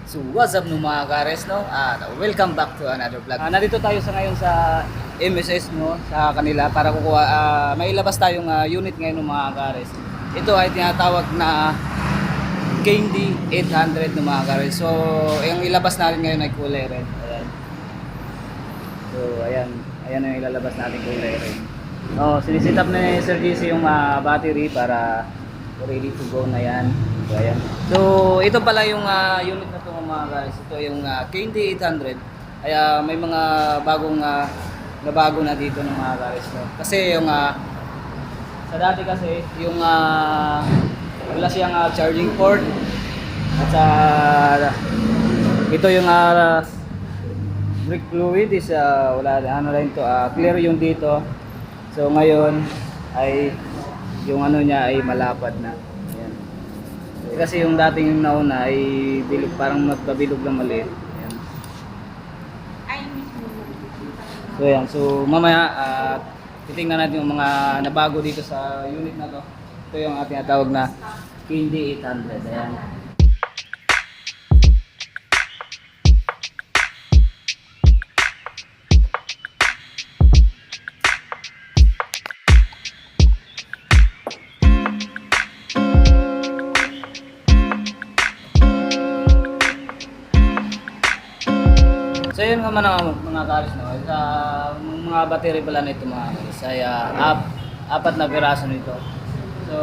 So what's up no mga kares no? Welcome back to another vlog. Nandito tayo sa ngayon sa MSS no, sa kanila para kukuha may ilabas tayong unit ngayon ng mga kares. Ito ay tinatawag na Candy 800 no mga kares. So yung ilabas natin ngayon ay kulay red. Ayan. So ayan ang ilalabas natin kulay red. Oh, sinisit up na ni Sir GC yung battery para ready to go na yan. So, ayan. So, ito pala yung unit na ito mga guys. Ito yung Candy 800. Ay may mga bagong nabago na dito ng mga guys. No? Kasi yung sa dati kasi yung wala siyang charging port. At ito yung brake fluid is wala ano rin to clear yung dito. So ngayon ay yung ano niya ay malapad na. Ayan. Kasi yung dating nauna ay bilog, parang magbabilog lang maliit. Ayan. So ayan, so mamaya titingnan natin yung mga nabago dito sa unit na to. Ito yung ating tawag na Candy 800. Ayan. So yun nga mga karis no, mga battery pala nito mga karis ay apat na piraso nito. So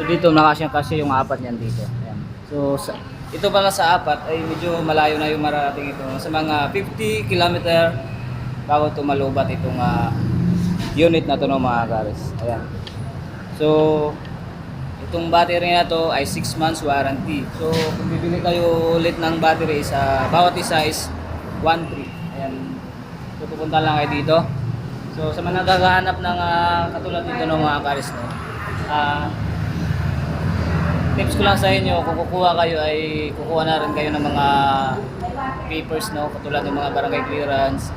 dito nakasya yung apat niyan dito. Ayan. So ito pala sa apat ay medyo malayo na yung mararating ito. Sa mga 50 km bago ito malubat itong unit na to no mga karis. Ayan. So itong battery na to ay 6 months warranty. So kung bibili kayo ulit ng battery bawat isa is 1.3. Ayan. So pupunta lang kayo dito. So sa mga naghahanap ng katulad dito ng mga karis no. Tips ko lang sa inyo, kung kukuha kayo ay kukuha na rin kayo ng mga papers no, katulad ng mga barangay clearance,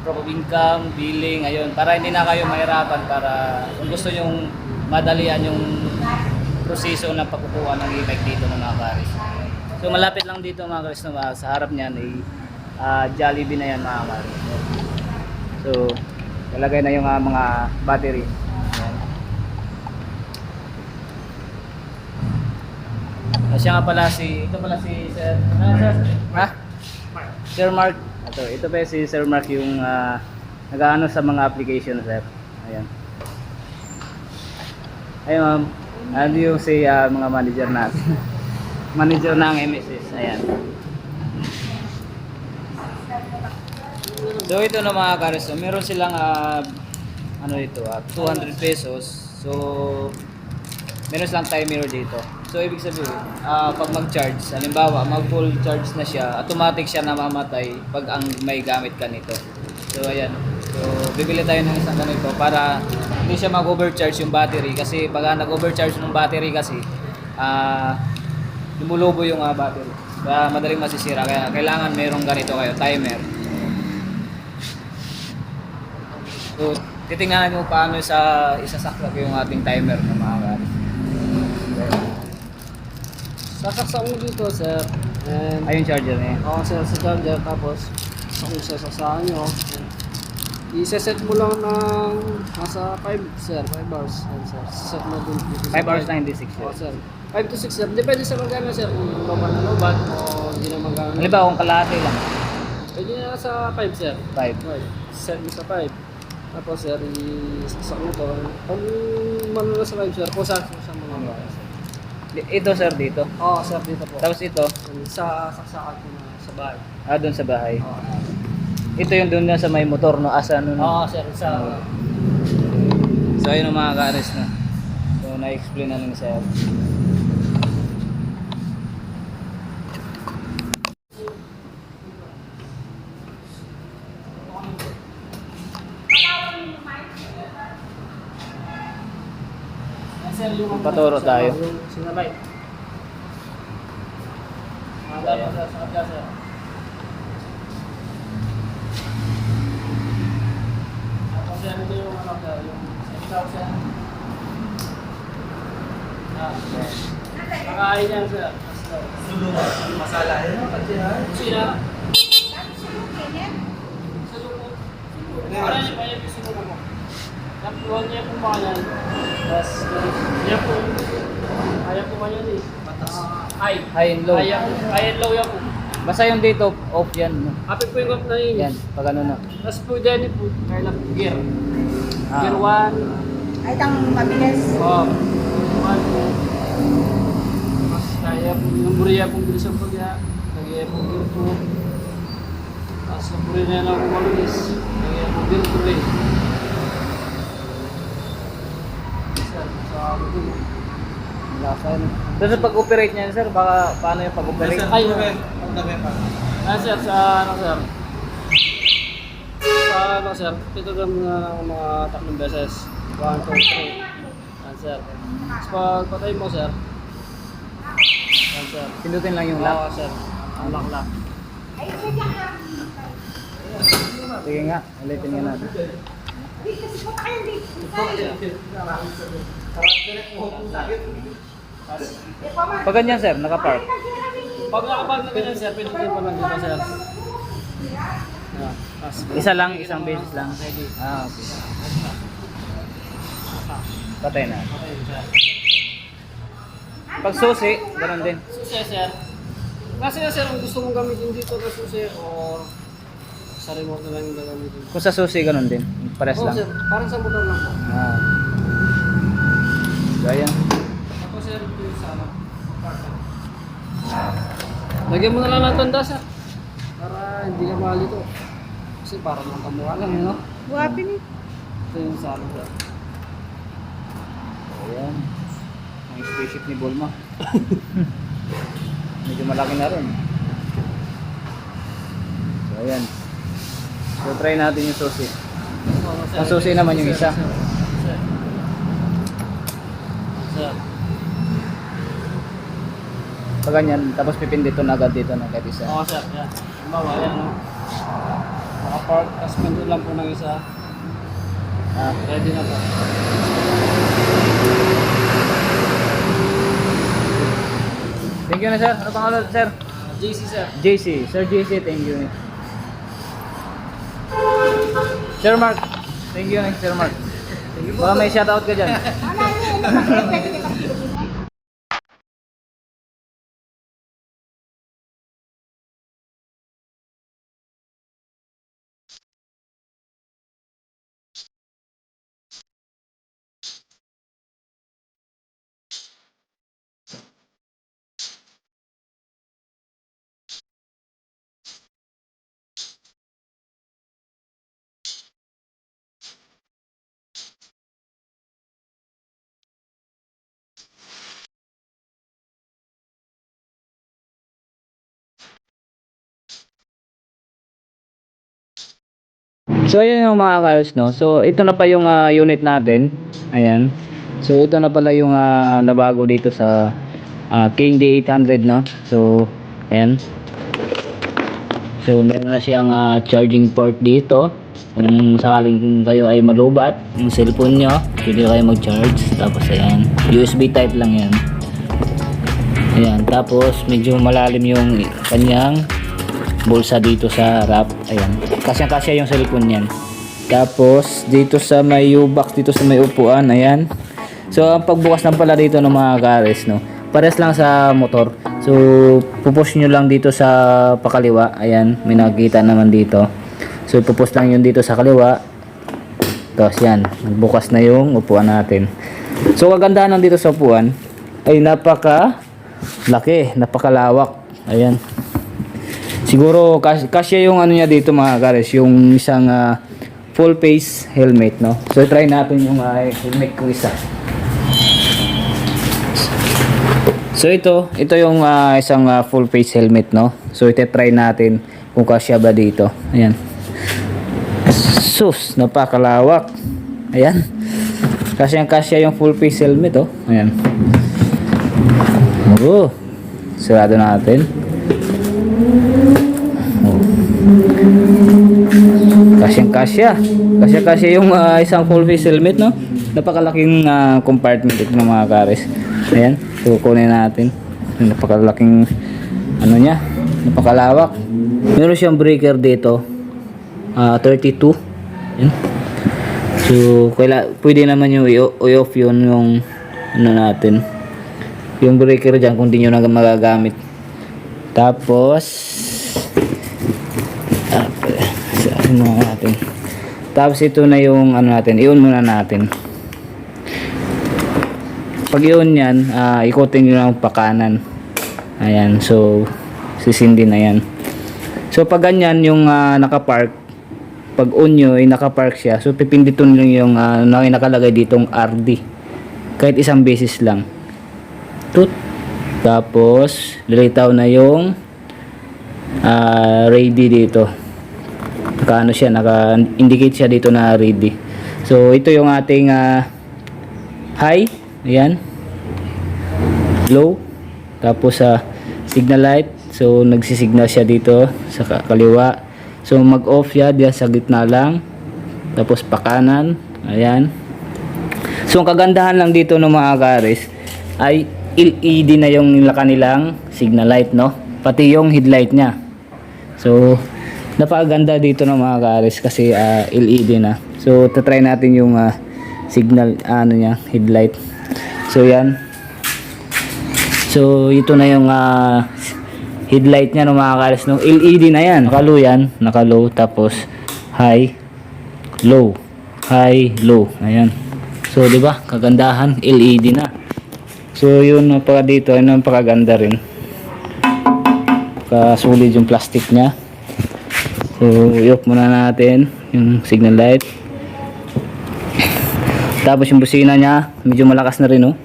proof of income, billing, ayun, para hindi na kayo mahirapan para kung gusto nyong madalian yung proseso ng pagkukuha ng e-bike dito ng mga karis. So malapit lang dito mga karis na sa harap niyan ay Jollibee na yan mga karis. So talagay na yung mga battery. Siya nga pala ito pala si Sir Sir Mark. Ito pa si Sir Mark yung nag-aano sa mga application sir. Ayan. Ayun ma'am, ano yung mga manager natin. Manager ng MSS, ayan. So ito na mga kares, meron silang ano ito, 200 pesos. So meron silang timer dito. So ibig sabihin, pag mag-charge, halimbawa mag-full charge na siya, automatic siya namamatay pag may gamit ka nito. So ayan. So bibili tayo ng isang ganito para hindi siya mag-overcharge yung battery kasi pag nag-overcharge ng battery kasi lumulubo yung battery. Kaya madaling masisira. Kaya kailangan merong ganito kayo, timer. So titingnan natin kung paano isasaksak yung ating timer na mga karis. Sasaksak mo dito, sir. And Ayun charger niya. Oo, sir, sa charger. Tapos, kung sasaksakan nyo, i-set mo lang ng nasa 5, sir. 5 hours. Yan, sir. Set mo dun. 5 hours na hindi 6 Oo, years. sir. 5 to 6, sir. Depende sa magana, sir. Kung lobat na lobat o hindi na magana. Halimbawa kung kalahati lang. Pwede na sa 5, sir. 5. Set mo sa 5. Tapos, sir, isasaksak mo to. Kung mano na sa 5, sir, kung saan sa mga bahay, sir. Ito sir dito. Oo, sir, dito po. Tapos ito, Sa saksakan ko na sa bahay. doon sa bahay. Oo. Ito yung doon na sa may motor no, asa ano no. Oo, sir, sa So ayun ang mga ka-ares na. So na-explain na lang sir. sir, yung Paturo tayo. Yung sinabay. Dapat sa kabila, sir. Tapos sir, ito yung ano, sir, yung 6,000. Nakain yan, sir. Sila. Para niya kaya yung sinunod mo. Tapos niya po ba yan? Tapos, niya po. Kaya po ba yan eh? High. High and low. High and low yan po. Basta yung dito, off yan. No? Apit po yung off na yun. Yan, pag ano na. Tapos po dyan po, kaya lang gear. Ah. Gear 1. Ay, tang mabilis. Oh, gear 1 po. Tapos kaya po yung buriya po bilis ang pagya. Kaya po gear 2. Tapos yung buriya na lang po malulis. Kaya po gear 3. Lasa yun. So sa pag-operate niyan sir, baka paano yung pag-operate? Ay, sir, sa ano sir? Sa ano sir, titogram na ng mga 3 beses. 1, 2, 3. Yan sir. Tapos pag patay mo sir. Yan sir. Pindutin lang yung Oo lock. sir. Ang lock. Sige nga, ulitin nga natin. Pag ganyan sir, nakapark. Pag nakapag na ganyan sir, pinutin pa lang dito sir. Yan. Tapos Isa lang, isang beses lang. Ah, okay. Patay na. patay sir. Pag susi, ganun din. Susi sir. Kasi sir, kung gusto mong gamitin dito na susi o sa remote na lang yung gagamitin. Kung sa susi, ganun din. Pares Oo lang. sir, parang sa motor lang po. Ah. So, ayan. Ako sir, yung sa ano, parker. Lagyan mo na lang ng tanda sir. Para hindi ka malito. Kasi parang lang kamukha lang yun, no? Guwapi ni. Ito yung sa ano sir. Ayan. Ang spaceship ni Bulma. Medyo malaki na rin. So, ayan. So, try natin yung susi. Ang susi naman yung isa. Sir. Sir. Pag ganyan, tapos pipinditon agad dito ng kahit isa. Oo sir, yan. Halimbawa, yan no. Naka-park, tapos pindot lang po ng isa. Ah. Ready na po. Thank you na sir. Ano pangalan sir? JC sir. JC. Sir JC, thank you. Sir Mark. Thank you, Sir Mark. Baka may shoutout ka dyan. So ayan yung mga kayos no. So ito na pa yung unit natin. Ayan. So ito na pala yung nabago dito sa King D800 no. So ayan. So meron na siyang charging port dito. Kung sakaling kayo ay malubat yung cellphone nyo, pwede kayo mag-charge. Tapos ayan, USB type lang yan. Ayan, tapos medyo malalim yung kanyang bulsa dito sa wrap. Ayan, kasya-kasya yung cellphone niyan. Tapos dito sa may U-box, dito sa may upuan, ayan. So ang pagbukas lang pala dito ng mga gares no, pares lang sa motor. So pupush nyo lang dito sa pakaliwa. Ayan, may nakikita naman dito. So pupush lang yun dito sa kaliwa. Tapos yan, nagbukas na yung upuan natin. So kagandahan lang dito sa upuan ay napaka laki, napakalawak. Ayan. Siguro kasya yung ano niya dito mga gares, yung isang full face helmet no. So try natin yung helmet ko isa. So ito yung isang full face helmet no. So ite-try natin kung kasya ba dito. Ayan. Sus, napakalawak. Ayan. Kasya yung full face helmet oh. Ayan. Oh. Sarado natin. Oh. Kasya yung isang full face helmet no. Napakalaking compartment ito ng mga kares. Ayan, kukunin natin. napakalaking ano niya, napakalawak. Meron siyang breaker dito, 32. Yan. So pwede naman yung i-off yun yung ano natin, yung breaker dyan kung di nyo na magagamit. Tapos ano natin, tapos ito na yung ano natin, i-on muna natin. Pag i-on yan, ikutin nyo lang pakanan. Ayan, so sisindi na yan. So pag ganyan yung nakapark, pag on nyo ay nakapark siya, so pipindutin lang yung nakalagay ditong RD kahit isang beses lang. Tut. Tapos lilitaw na yung ready dito. Naka ano siya, naka-indicate siya dito na ready. So ito yung ating high, ayan, low, tapos signal light. So nagsisignal siya dito sa kaliwa. So mag-off siya diyan sa gitna lang. Tapos pakanan, ayan. So ang kagandahan lang dito ng mga gares ay LED na yung kanilang signal light, no? Pati yung headlight niya. So napakaganda dito ng mga gares kasi LED na. So tatry natin yung signal niya, headlight. So yan. So ito na yung headlight niya ng mga gares, no? LED na yan. Naka-low yan, naka-low, tapos high, low, high, low. Ayan. So di ba? Kagandahan, LED na. So yun pa dito, ano napakaganda rin. Kasulid yung plastic niya. So i-off muna natin yung signal light. Tapos yung busina niya, medyo malakas na rin, no?